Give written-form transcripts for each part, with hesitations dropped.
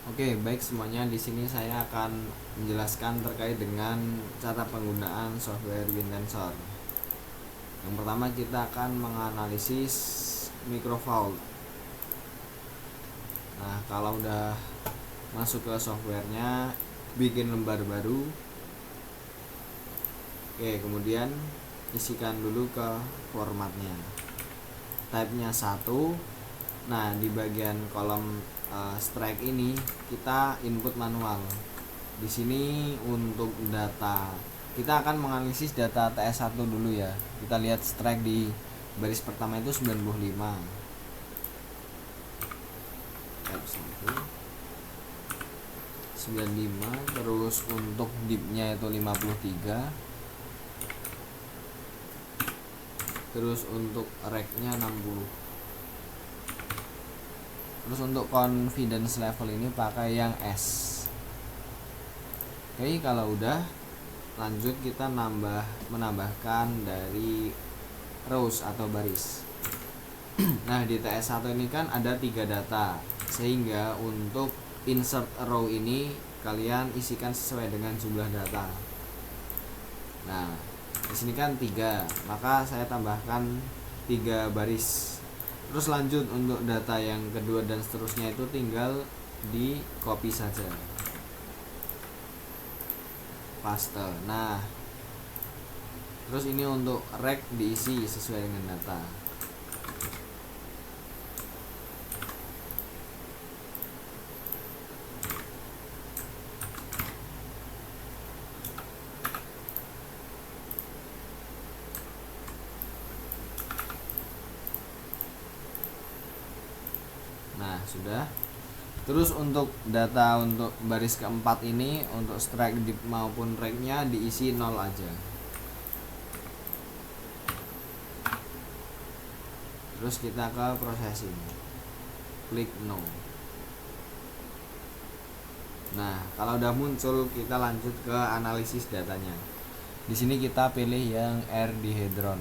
Oke, baik semuanya. Di sini saya akan menjelaskan terkait dengan cara penggunaan software WinTensor. Yang pertama kita akan menganalisis microfault. Nah, kalau udah masuk ke softwarenya, bikin lembar baru. Oke, kemudian isikan dulu ke formatnya. Type-nya 1. Nah, di bagian kolom strike ini kita input manual. Di sini untuk data kita akan menganalisis data TS1 dulu ya. Kita lihat strike di baris pertama itu 95. Type 1 95, terus untuk dipnya itu 53. Terus untuk rec-nya 60. Terus untuk confidence level ini pakai yang S. Oke, kalau udah lanjut kita menambahkan dari rows atau baris. Nah, di TS1 ini kan ada 3 data, sehingga untuk insert row ini kalian isikan sesuai dengan jumlah data. Nah, di sini kan 3, maka saya tambahkan 3 baris. Terus lanjut untuk data yang kedua dan seterusnya itu tinggal di copy saja, paste. Nah, terus ini untuk rec diisi sesuai dengan data. Nah, sudah. Terus untuk data untuk baris keempat ini, untuk strike dip maupun rec-nya diisi 0 aja. Terus kita ke processing, klik no. Nah, kalau udah muncul kita lanjut ke analisis datanya. Di sini kita pilih yang R dihedron.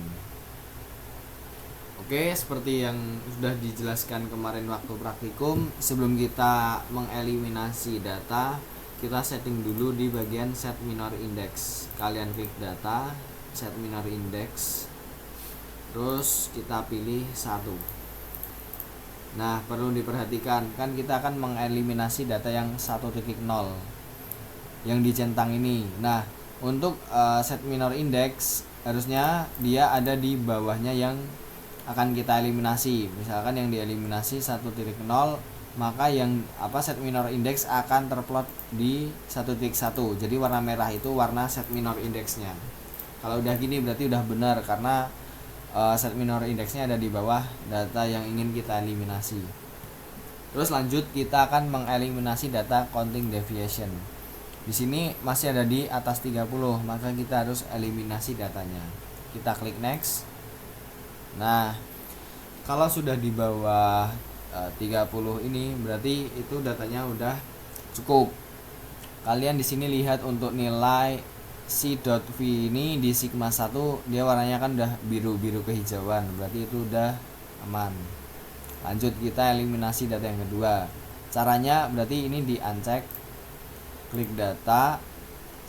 Oke, seperti yang sudah dijelaskan kemarin waktu praktikum, sebelum kita mengeliminasi data, kita setting dulu di bagian set minor index. Kalian klik data, set minor index, terus kita pilih 1. Nah, perlu diperhatikan, kan kita akan mengeliminasi data yang 1.0 yang dicentang ini. Nah, untuk set minor index harusnya dia ada di bawahnya yang akan kita eliminasi. Misalkan yang dieliminasi 1.0, maka yang set minor index akan terplot di 1.1. Jadi warna merah itu warna set minor indexnya. Kalau udah gini berarti udah benar, karena set minor indexnya ada di bawah data yang ingin kita eliminasi. Terus lanjut kita akan mengeliminasi data counting deviation. Di sini masih ada di atas 30, maka kita harus eliminasi datanya. Kita klik next. Nah, kalau sudah di bawah 30 ini berarti itu datanya udah cukup. Kalian di sini lihat untuk nilai C.V ini di sigma 1 dia warnanya kan udah biru-biru kehijauan, berarti itu udah aman. Lanjut kita eliminasi data yang kedua. Caranya berarti ini di uncheck, klik data,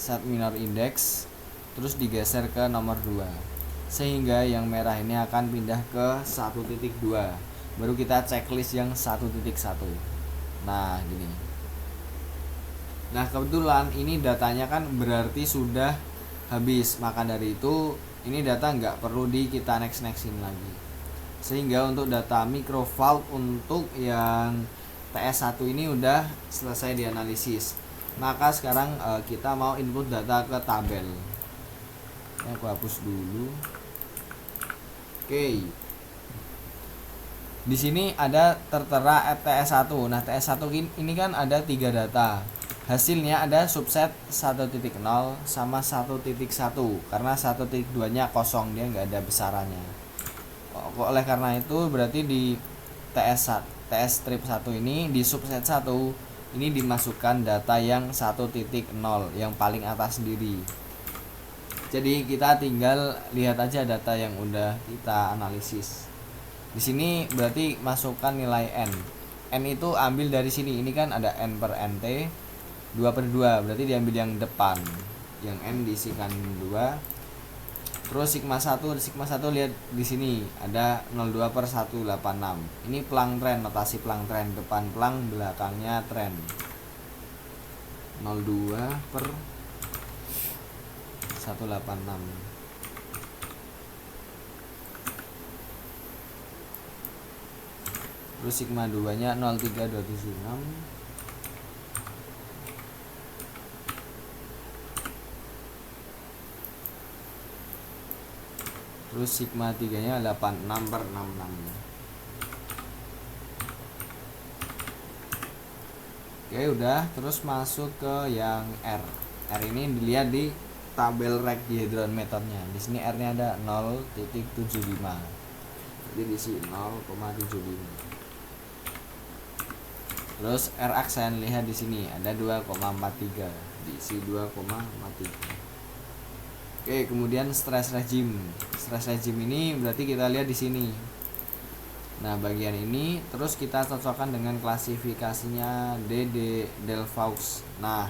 set minor index, terus digeser ke nomor 2, sehingga yang merah ini akan pindah ke 1.2. Baru kita checklist yang 1.1. Nah, gini. Nah, kebetulan ini datanya kan berarti sudah habis, maka dari itu ini data nggak perlu kita nextin lagi. Sehingga untuk data microfault untuk yang TS1 ini udah selesai dianalisis. Maka sekarang kita mau input data ke tabel. Aku hapus dulu. Oke. Di sini ada tertera TS1. Nah, TS1 ini kan ada 3 data. Hasilnya ada subset 1.0 sama 1.1, karena 1.2-nya kosong, dia nggak ada besarannya. Oleh karena itu berarti di TS strip 1 ini di subset 1 ini dimasukkan data yang 1.0 yang paling atas sendiri. Jadi kita tinggal lihat aja data yang udah kita analisis. Di sini berarti masukkan nilai n. N itu ambil dari sini, ini kan ada N per NT 2/2, berarti diambil yang depan, yang N diisikan 2. Terus sigma 1 lihat di sini ada 02/186. Ini pelang tren, notasi pelang tren, depan pelang belakangnya tren. 02/186. Terus sigma 2 nya 03276. Terus sigma 3 nya 86/66. Oke, udah. Terus masuk ke yang R. R ini dilihat di tabel rek dihedron metodenya. Di sini R-nya ada 0.75. Jadi diisi 0,75. Terus R aksen, lihat di sini ada 2,43. Diisi 2,43. Oke, kemudian stress regime. Stress regime ini berarti kita lihat di sini. Nah, bagian ini terus kita cocokkan dengan klasifikasinya Delphaux. Nah,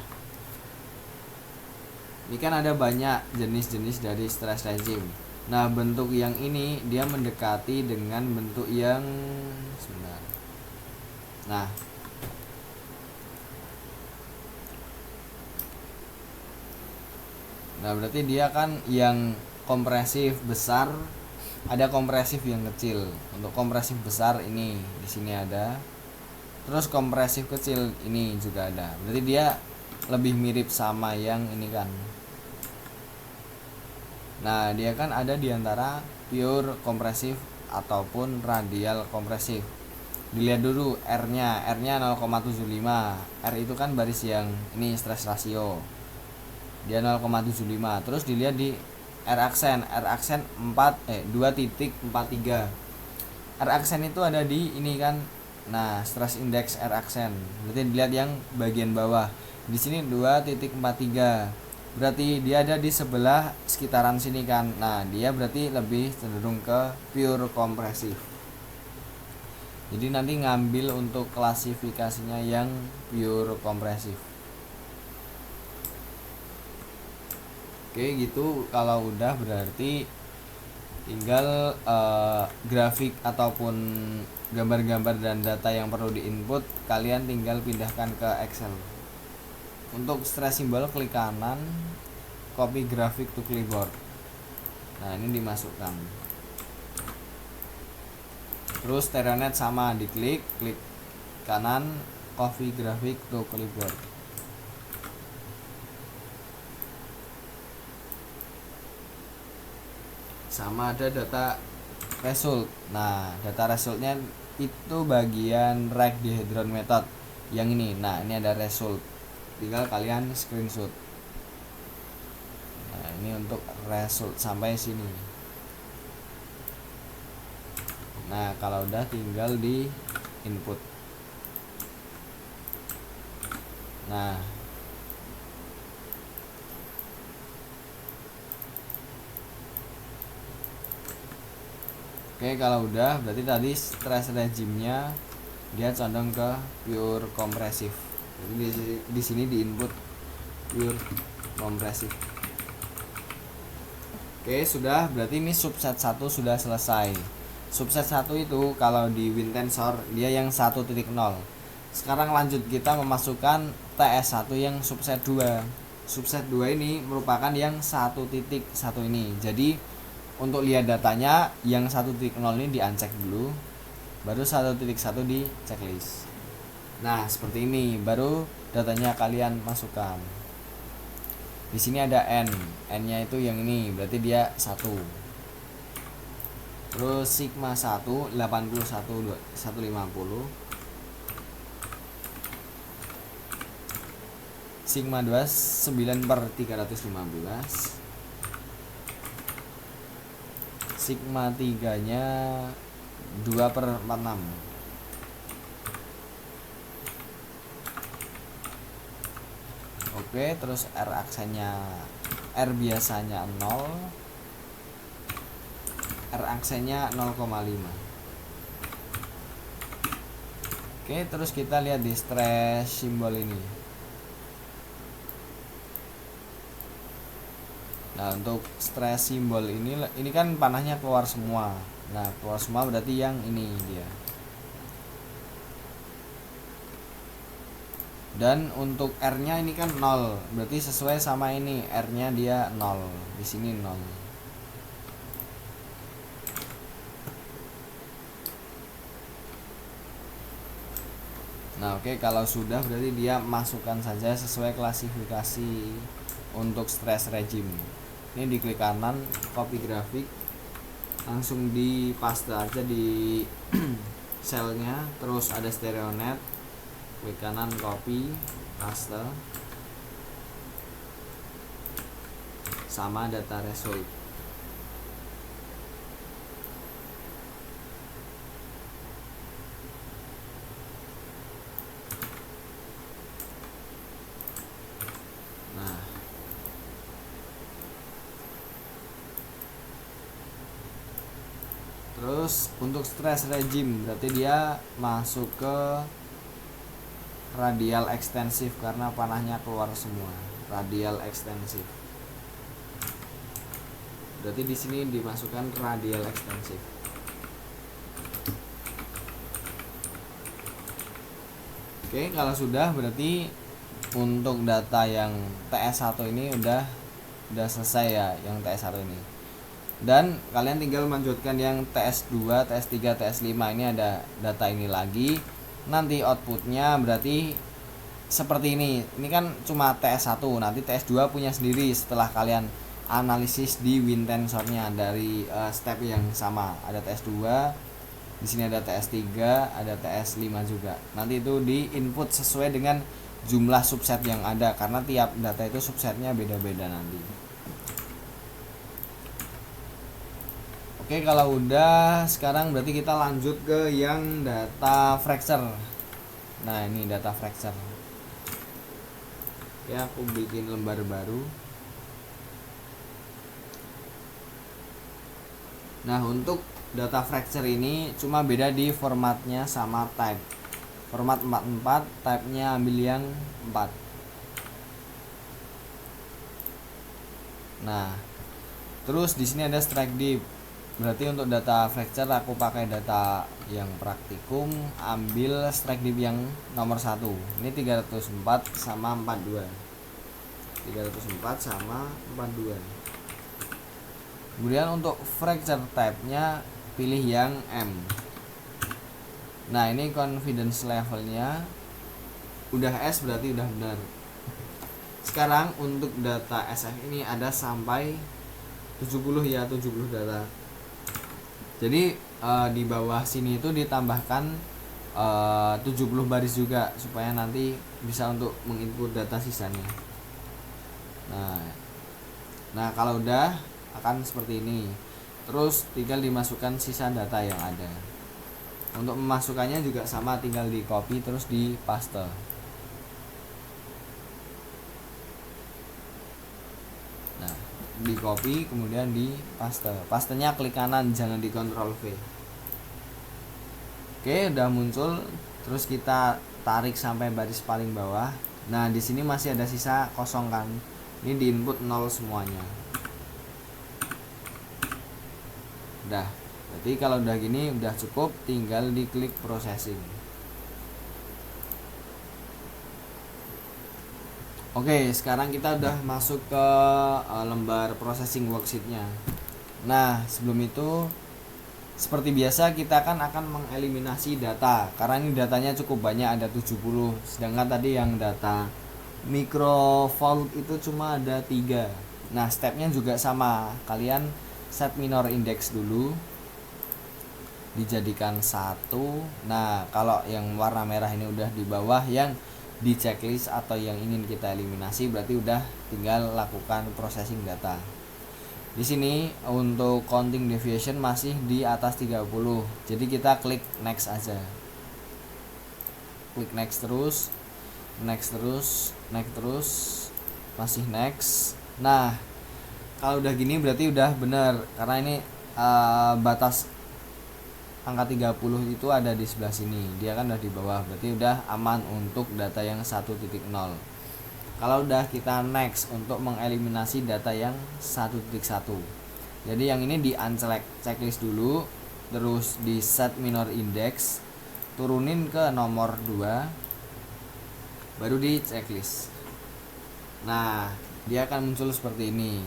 ini kan ada banyak jenis-jenis dari stress regime. Nah, bentuk yang ini dia mendekati dengan bentuk yang sebentar. Nah, berarti dia kan yang kompresif besar, ada kompresif yang kecil. Untuk kompresif besar ini di sini ada. Terus kompresif kecil ini juga ada. Berarti dia lebih mirip sama yang ini kan. Nah, dia kan ada di antara pure kompresif ataupun radial kompresif. Dilihat dulu R-nya 0,75. R itu kan baris yang ini stress ratio. Dia 0,75. Terus dilihat di R aksen 2.43. R aksen itu ada di ini kan. Nah, stress index R aksen. Berarti dilihat yang bagian bawah. Di sini 2.43. Berarti dia ada di sebelah sekitaran sini kan. Nah, dia berarti lebih cenderung ke pure kompresif. Jadi nanti ngambil untuk klasifikasinya yang pure kompresif. Oke, gitu. Kalau udah berarti tinggal grafik ataupun gambar-gambar dan data yang perlu diinput kalian tinggal pindahkan ke Excel. Untuk stress symbol klik kanan, copy grafik to clipboard. Nah, ini dimasukkan. Terus Stereonet sama, diklik, klik kanan, copy grafik to clipboard. Sama ada data result. Nah, data resultnya itu bagian rek dihedron method yang ini. Nah, ini ada result, tinggal kalian screenshot. Nah, ini untuk result sampai sini. Nah, kalau udah tinggal di input. Nah, oke, kalau udah berarti tadi stress regime-nya dia condong ke pure kompresif. Jadi di sini di input pure kompresif. Oke, sudah, berarti ini subset 1 sudah selesai. Subset 1 itu kalau di WinTensor dia yang 1.0. Sekarang lanjut kita memasukkan TS1 yang subset 2. Subset 2 ini merupakan yang 1.1 ini. Jadi untuk lihat datanya yang 1.0 ini di uncheck dulu, baru 1.1 di checklist. Nah, seperti ini baru datanya kalian masukkan. Di sini ada N-nya itu yang ini, berarti dia 1. Terus sigma 1 81 150. Sigma 2 9/315. Sigma 3 nya 2/46. Oke, terus R aksennya, R biasanya 0, R aksennya 0,5. Oke, terus kita lihat di stress simbol ini. Nah, untuk stress simbol ini kan panahnya keluar semua. Nah, keluar semua berarti yang ini dia. Dan untuk R-nya ini kan 0, berarti sesuai sama ini, R-nya dia 0. Di sini 0. Nah, oke, kalau sudah berarti dia masukkan saja sesuai klasifikasi untuk stress regime. Ini di klik kanan, copy grafik, langsung di paste aja di selnya, terus ada stereo net, klik kanan, copy, paste, sama data result. Nah, terus untuk stress regime berarti dia masuk ke radial ekstensif karena panahnya keluar semua. Radial ekstensif. Berarti di sini dimasukkan radial ekstensif. Oke, kalau sudah berarti untuk data yang TS1 ini udah selesai ya, yang TS1 ini. Dan kalian tinggal melanjutkan yang TS2, TS3, TS5. Ini ada data ini lagi. Nanti outputnya berarti seperti ini. Ini kan cuma TS1, nanti TS2 punya sendiri setelah kalian analisis di WinTensornya dari step yang sama. Ada TS2, di sini ada TS3, ada TS5 juga. Nanti itu di input sesuai dengan jumlah subset yang ada karena tiap data itu subsetnya beda-beda nanti. Oke, kalau udah, sekarang berarti kita lanjut ke yang data fracture. Nah, ini data fracture. Ya, aku bikin lembar baru. Nah, untuk data fracture ini cuma beda di formatnya sama type. Format 44, type-nya ambil yang 4. Nah, terus di sini ada strike diff. Berarti untuk data fracture aku pakai data yang praktikum, ambil strike diff yang nomor 1. Ini 304 sama 42. 304 sama 42. Kemudian untuk fracture type-nya pilih yang M. Nah, ini confidence levelnya udah S, berarti udah benar. Sekarang untuk data SF ini ada sampai 70 ya, 70 data. Jadi di bawah sini itu ditambahkan 70 baris juga supaya nanti bisa untuk menginput data sisanya. Nah, kalau udah akan seperti ini. Terus tinggal dimasukkan sisa data yang ada. Untuk memasukkannya juga sama, tinggal di copy terus di paste. Nah, di copy kemudian di paste. Pastenya klik kanan, jangan di Ctrl V. Oke, udah muncul. Terus kita tarik sampai baris paling bawah. Nah, di sini masih ada sisa kosong kan. Ini di input 0 semuanya. Udah. Berarti kalau udah gini udah cukup, tinggal diklik processing. Oke, sekarang kita udah masuk ke lembar processing worksheetnya. Nah, sebelum itu seperti biasa kita kan akan mengeliminasi data. Karena ini datanya cukup banyak, ada 70. Sedangkan tadi yang data microvolt itu cuma ada 3. Nah, stepnya juga sama. Kalian set minor index dulu, dijadikan 1. Nah, kalau yang warna merah ini udah di bawah yang di checklist atau yang ingin kita eliminasi, berarti udah tinggal lakukan processing data. Di sini untuk counting deviation masih di atas 30. Jadi kita klik next aja. Klik next terus, next terus, next terus, masih next. Nah, kalau udah gini berarti udah bener karena ini batas angka 30 itu ada di sebelah sini, dia kan udah di bawah, berarti udah aman untuk data yang 1.0. Kalau udah kita next untuk mengeliminasi data yang 1.1. Jadi yang ini di unselect checklist dulu, terus di set minor index, turunin ke nomor 2, baru di checklist. Nah, dia akan muncul seperti ini.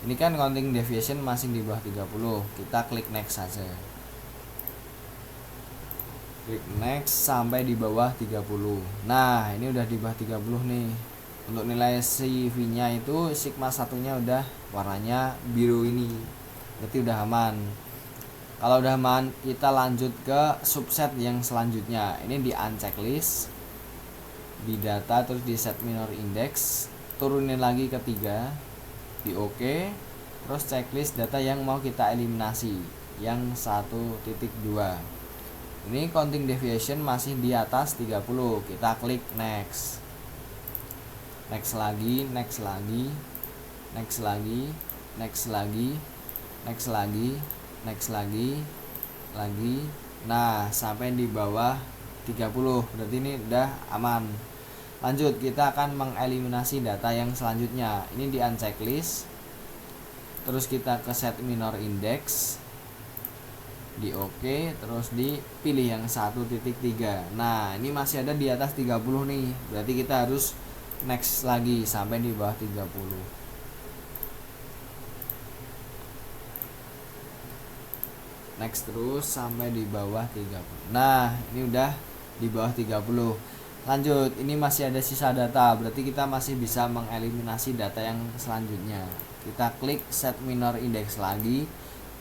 Ini kan counting deviation masih di bawah 30. Kita klik next saja. Klik next sampai di bawah 30. Nah, ini udah di bawah 30 nih. Untuk nilai CV-nya itu sigma satunya udah warnanya biru ini. Berarti udah aman. Kalau udah aman, kita lanjut ke subset yang selanjutnya. Ini di unchecklist, di data, terus di set minor index, turunin lagi ke 3, di OK, terus checklist data yang mau kita eliminasi yang 1.2. Ini counting deviation masih di atas 30. Kita klik next. Next lagi, next lagi, next lagi, next lagi, next lagi, next lagi, lagi. Nah, sampai di bawah 30. Berarti ini udah aman. Lanjut, kita akan mengeliminasi data yang selanjutnya. Ini di unchecklist. Terus kita ke set minor index, di OK, terus dipilih yang 1.3. Nah, ini masih ada di atas 30 nih. Berarti kita harus next lagi sampai di bawah 30. Next terus sampai di bawah 30. Nah, ini udah di bawah 30. Lanjut, ini masih ada sisa data, berarti kita masih bisa mengeliminasi data yang selanjutnya. Kita klik set minor index lagi,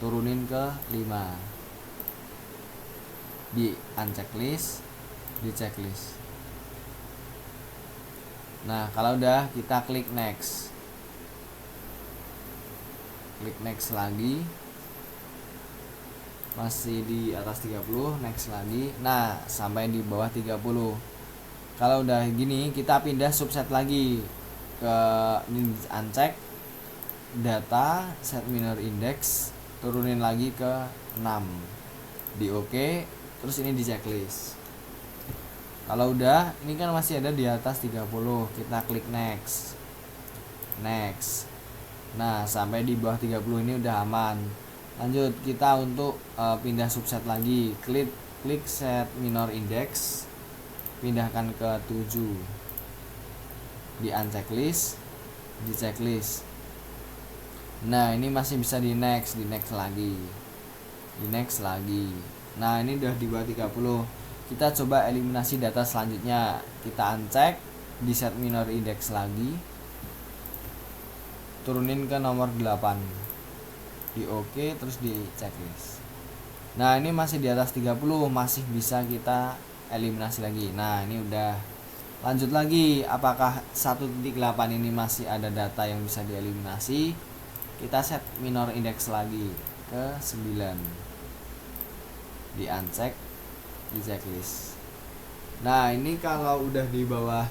turunin ke 5. Di unchecklist, di checklist. Nah, kalau udah, kita klik next. Klik next lagi. Masih di atas 30, next lagi. Nah, sampai di bawah 30. Kalau udah gini, kita pindah subset lagi ke uncheck, data, set minor index, turunin lagi ke 6. Di OK, terus ini di checklist. Kalau udah, ini kan masih ada di atas 30, kita klik next. Next. Nah, sampai di bawah 30 ini udah aman. Lanjut, kita untuk pindah subset lagi. Klik set minor index, pindahkan ke 7. Di unchecklist, di checklist. Nah, ini masih bisa di next lagi. Di next lagi. Nah, ini udah di bawah 30. Kita coba eliminasi data selanjutnya. Kita uncheck, di set minor index lagi, turunin ke nomor 8, di OK, terus di checklist. Nah, ini masih di atas 30, masih bisa kita eliminasi lagi. Nah, ini udah. Lanjut lagi, apakah 1.8 ini masih ada data yang bisa dieliminasi? Kita set minor index lagi ke 9, di uncheck, di checklist. Nah, ini kalau udah di bawah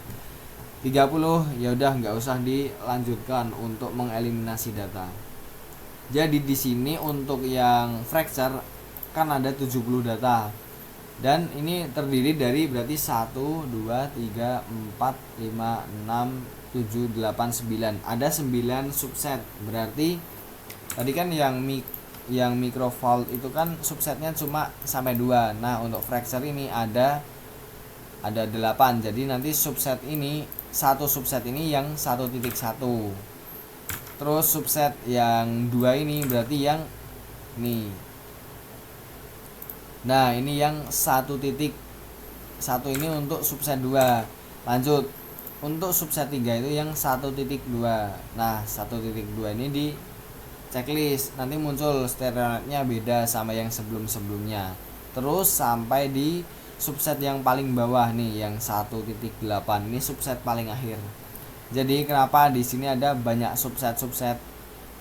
30 ya udah nggak usah dilanjutkan untuk mengeliminasi data. Jadi di sini untuk yang fracture kan ada 70 data. Dan ini terdiri dari berarti 1 2 3 4 5 6 7 8 9. Ada 9 subset. Berarti tadi kan yang microfault itu kan subsetnya cuma sampai 2. Nah, untuk fracture ini ada 8. Jadi nanti subset ini, satu subset ini yang 1.1. Terus subset yang 2 ini berarti yang nih. Nah, ini yang 1.1 ini untuk subset 2. Lanjut, untuk subset 3 itu yang 1.2. Nah, 1.2 ini di checklist, nanti muncul stereonetnya beda sama yang sebelum-sebelumnya. Terus sampai di subset yang paling bawah nih, yang 1.8. Ini subset paling akhir. Jadi kenapa di sini ada banyak subset-subset?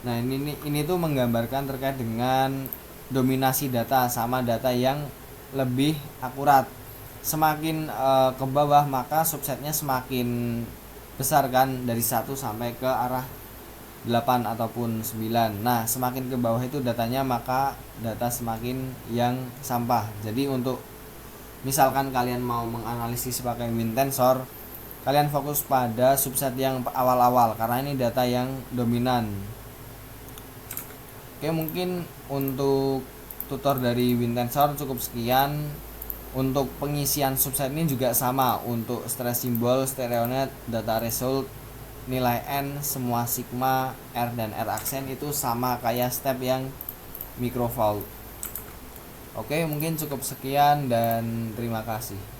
Nah, ini tuh menggambarkan terkait dengan dominasi data sama data yang lebih akurat. Semakin ke bawah maka subsetnya semakin besar kan, dari 1 sampai ke arah 8 ataupun 9. Nah, semakin ke bawah itu datanya, maka data semakin yang sampah. Jadi untuk misalkan kalian mau menganalisis pakai WinTensor, kalian fokus pada subset yang awal-awal karena ini data yang dominan. Oke, mungkin untuk tutor dari WinTensor cukup sekian. Untuk pengisian subset ini juga sama, untuk stress symbol, stereonet, data result, nilai n, semua sigma, r dan r aksen itu sama kayak step yang microvault. Oke, mungkin cukup sekian dan terima kasih.